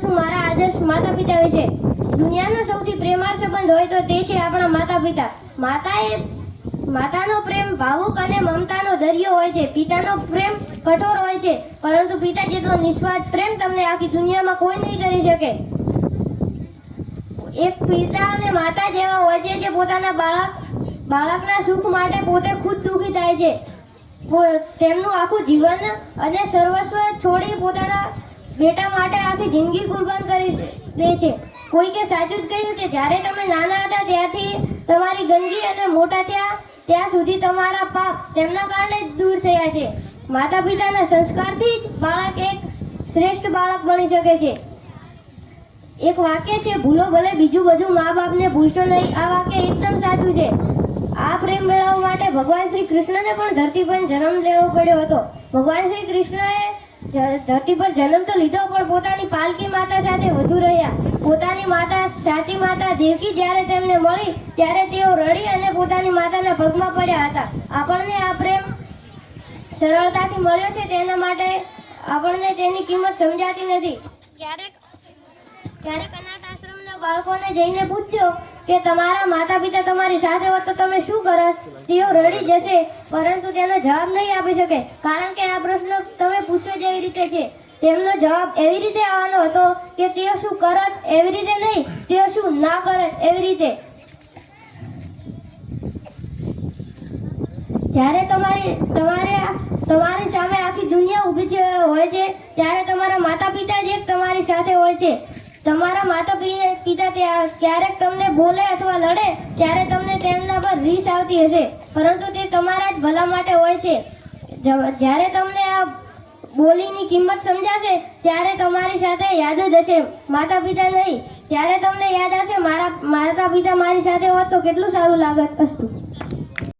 છું મારા આદર્શ માતા પિતા વિશે. દુનિયાનો સૌથી પ્રેમાળ સંબંધ હોય તો તે છે આપણા માતા પિતા. માતાનો પ્રેમ ભાવુક અને મમતાનો દરિયો હોય છે. પિતાનો પ્રેમ કઠોર હોય છે, પરંતુ પિતા જેટલો નિસ્વાર્થ પ્રેમ તમને આખી દુનિયામાં કોઈ નહીં કરી શકે. એક પિતા અને માતા જેવા હોય છે જે પોતાના બાળકના સુખ માટે પોતે ખુદ દુઃખી થાય છે. તેમનું આખું જીવન અને સર્વસ્વ છોડી પોતાના બેટા માટે આખી જિંદગી કુરબાન કરી દે છે. કોઈકે સાચું જ કહ્યું કે જ્યારે તમે નાના હતા ત્યારથી તમારી ગંદકી અને મોટા થયા ત્યાં સુધી તમારા પાપ તેમના કારણે જ દૂર થયા છે. માતા પિતાના સંસ્કારથી જ બાળક એક શ્રેષ્ઠ બાળક બની શકે છે. એક વાક્ય છે, ભૂલો ભલે બીજું બધું મા બાપને ભૂલશો નહીં. આ વાક્ય એકદમ સાચું છે. આ પ્રેમ મેળવવા માટે ભગવાન શ્રી કૃષ્ણને પણ ધરતી પર જન્મ લેવો પડ્યો હતો. ભગવાન શ્રી કૃષ્ણએ ધરતી પર જન્મ તો લીધો, પણ પોતાની પાલકી માતા સાથે વધુ રહ્યા. પોતાની માતા સાચી માતા દેવકી જ્યારે તેમને મળી ત્યારે તેઓ રડી અને પોતાની માતાના પગમાં પડ્યા હતા. આપણને આ પ્રેમ સરળતાથી મળ્યો છે, તેના માટે આપણને તેની કિંમત સમજાતી નથી. ક્યારેક અનાથ આશ્રમના બાળકોને જઈને પૂછજો કે તમારા માતા પિતા તમારી સાથે હોત તો તમે શું કરત? તેઓ રડી જશે, પરંતુ તેનો જવાબ નહીં આપી શકે, કારણ કે આ પ્રશ્ન તમે પૂછ્યો જેવી રીતે છે. તેમનો જવાબ એવી રીતે આવવાનો હતો કે તેઓ શું કરત એવી રીતે નહીં, તેઓ શું ના કરત એવી રીતે. જ્યારે તમારી સામે આખી દુનિયા ઊભી હોય છે ત્યારે તમારા માતા પિતા જ એક તમારી સાથે હોય છે. તમારા માતા પિતા ક્યારેક તમને બોલે અથવા લડે ત્યારે તમને તેમના પર રીસ આવતી હશે, પરંતુ તે તમારા જ ભલા માટે હોય છે. જ્યારે તમને આ બોલીની કિંમત સમજાશે ત્યારે તમારી સાથે યાદ જ હશે, માતા પિતા નહીં. ત્યારે તમને યાદ આવશે મારા માતા પિતા મારી સાથે હોત તો કેટલું સારું લાગત. અસ્તુ.